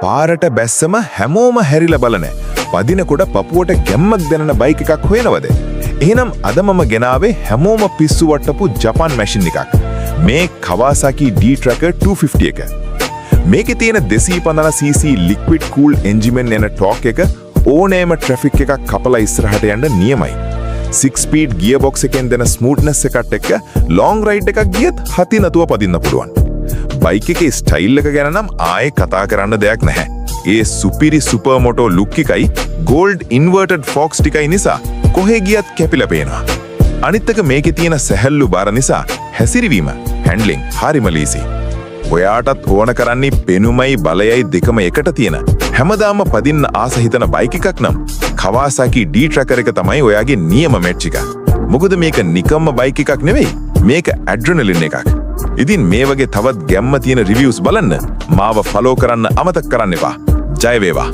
පාරට බැස්සම හැමෝම හැරිලා බලන පදිනකොට පපුවට ගැම්මක් දැනෙන බයික් එකක් හොයනවද? එහෙනම් අද මම ගෙනාවේ හැමෝම පිස්සු වට්ටපු ජපාන් මැෂින් එකක්. මේ Kawasaki D-Tracker 250 එක. මේකේ තියෙන 250cc liquid cool engine එන ටෝක් එක ඕනෑම ට්‍රැෆික් එකක් කපලා ඉස්සරහට යන්න නියමයි. 6 speed gearbox එකෙන් දෙන smoothness එකට එක්ක long ride එකක් ගියත් හති නැතුව පදින්න පුළුවන්. බයික් එකේ ස්ටයිල් එක ගැන නම් ආයේ කතා කරන්න දෙයක් නැහැ. ඒ සුපිරි සුපර්මෝටෝ ලුක් එකයි gold inverted forks ටිකයි නිසා කොහේ ගියත් කැපිලා පේනවා. අනිත් එක මේකේ තියෙන සැහැල්ලු බාර නිසා හැසිරවීම handling හරිම ලීසි. ඔයාටත් ඕන කරන්නේ පෙනුමයි බලයයි දෙකම එකට තියෙන හැමදාම පදින්න ආස හිතන බයික් එකක් නම් Kawasaki D-Tracker එක තමයි ඔයාගේ නියම මැච් එක. මොකද මේක නිකම්ම බයික් එකක් නෙවෙයි. මේක ඇඩ්‍රනලින් එකක්. ඉතින් මේ වගේ තවත් ගැම්ම තියෙන රිවිව්ස් බලන්න මාව ෆලෝ කරන්න අමතක කරන්න එපා. ජය වේවා.